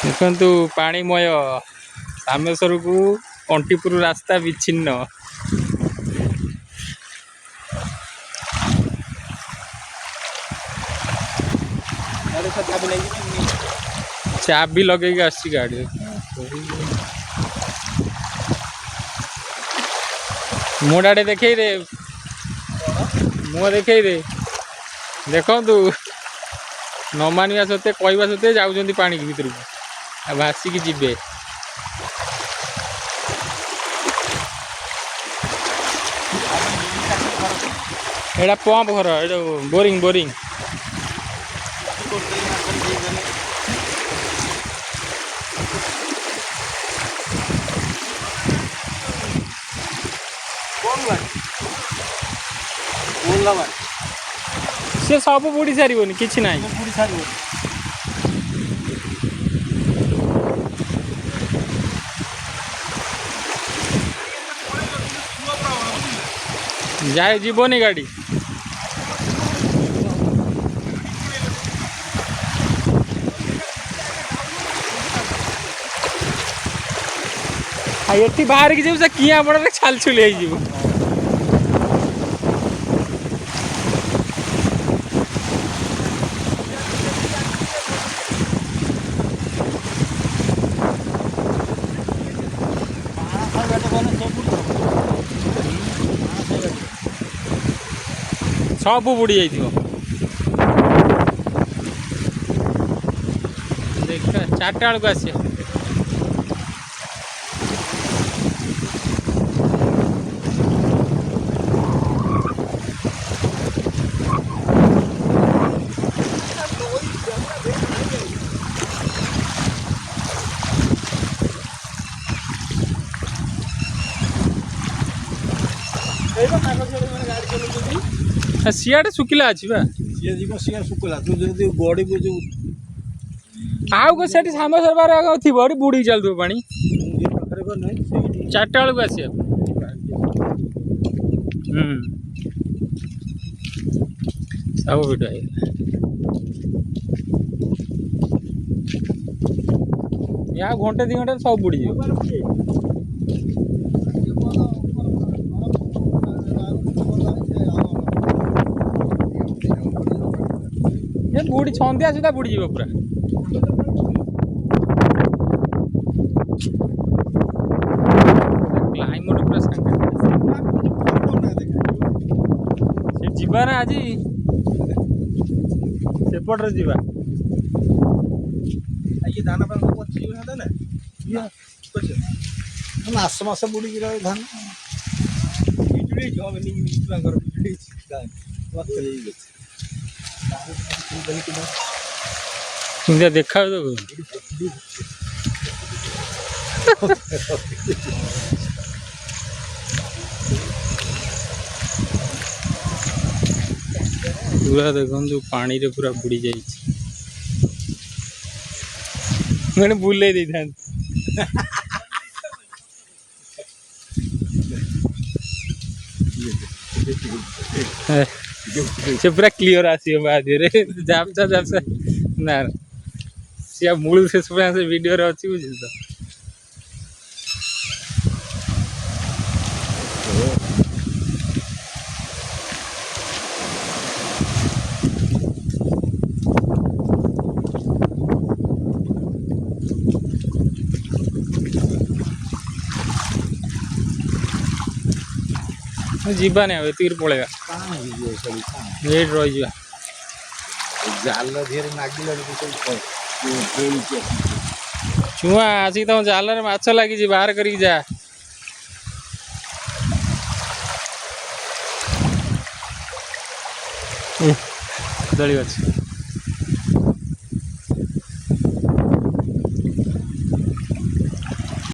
देखु पाणीमय रामेश्वर को कंटीपुर रास्ता विच्छिन्न। चाबी लगे आसी गाड़ी मुड़े देखे दे मुह देखे दे देखु न मानिया सत्ते कहवा सत्ते जाऊँ पानी भीतर को भासिकी जीवे। एटा पंप घर ये बोरिंग बोरिंग सी सब बुड़ी सार कि ना जाए जीवनी गाड़ी ये बाहर की जब किया बड़े छाल छुले सब बुड़ी जा देखा 4टा बेलू आस सियाड़े सुखिला अच्छी शुक्ला तू जो गड़ी को जो आउ को सेठी साम सरबार थी बुड़ी चलू पानी 4टा बेलू आस सब भिड़ या घंटे 2 घंटे सब बुड़ी बुड़ी छंदिया सुधा बुड़ी जीव पूरा क्लाइमेट पूरा से जीवा ना आज सेपटे जीवा ये दाना ना मास मास बुड़ी धान देखा पूरा देखो पानी रे पूरा बुड़ी जाइए मैंने बुले दी था से पूरा क्लियर आसी बाद जापसा ना सी मूल शेष से वीडियो रे अच्छी बुझ तो जीवा नहीं तीर पड़ेगा ये रही जाल धीरे नागिल छुआ आसिक तुम जाल माछ लगी बाहर कर जा दड़ी अच्छी